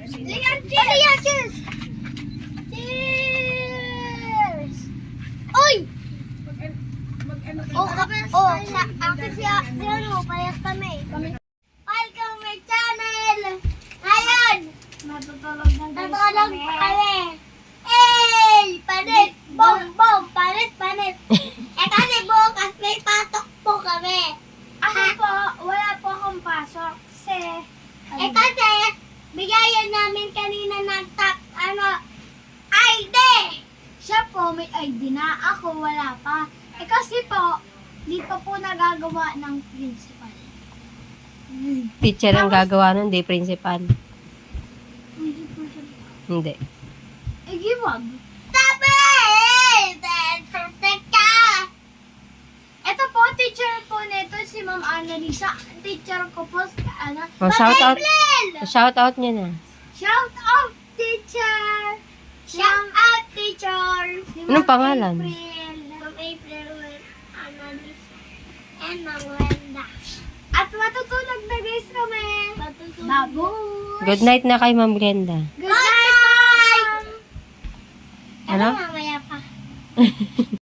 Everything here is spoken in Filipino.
Cheers! Cheers! Oy! Sa akin siya, payas kami. Welcome my channel! Ngayon, natutulog kami. Panit! Bong! Panit! Kasi bukas may pasok po kami. Ako po, wala po akong pasok. Kasi, Kasi, bigayan namin kanina ng ID! siya po may ID na, ako wala pa. Kasi po, di pa po nagagawa ng principal. Teacher ang gagawa nun, di principal. Hindi. Giwag. Sabi! Teka! Ito po, teacher po nito, si Ma'am Annalisa. Teacher ko po, Oh, shout out niya na. Shout out, teacher! Shout out, teacher! Si Anong Ma'am pangalan? April. From April with Annalise and Mawenda. At matutulog na guys kami. Baboy! Good night na kay Ma'am Glenda. Good night, ma'am! Ano? Mamaya pa.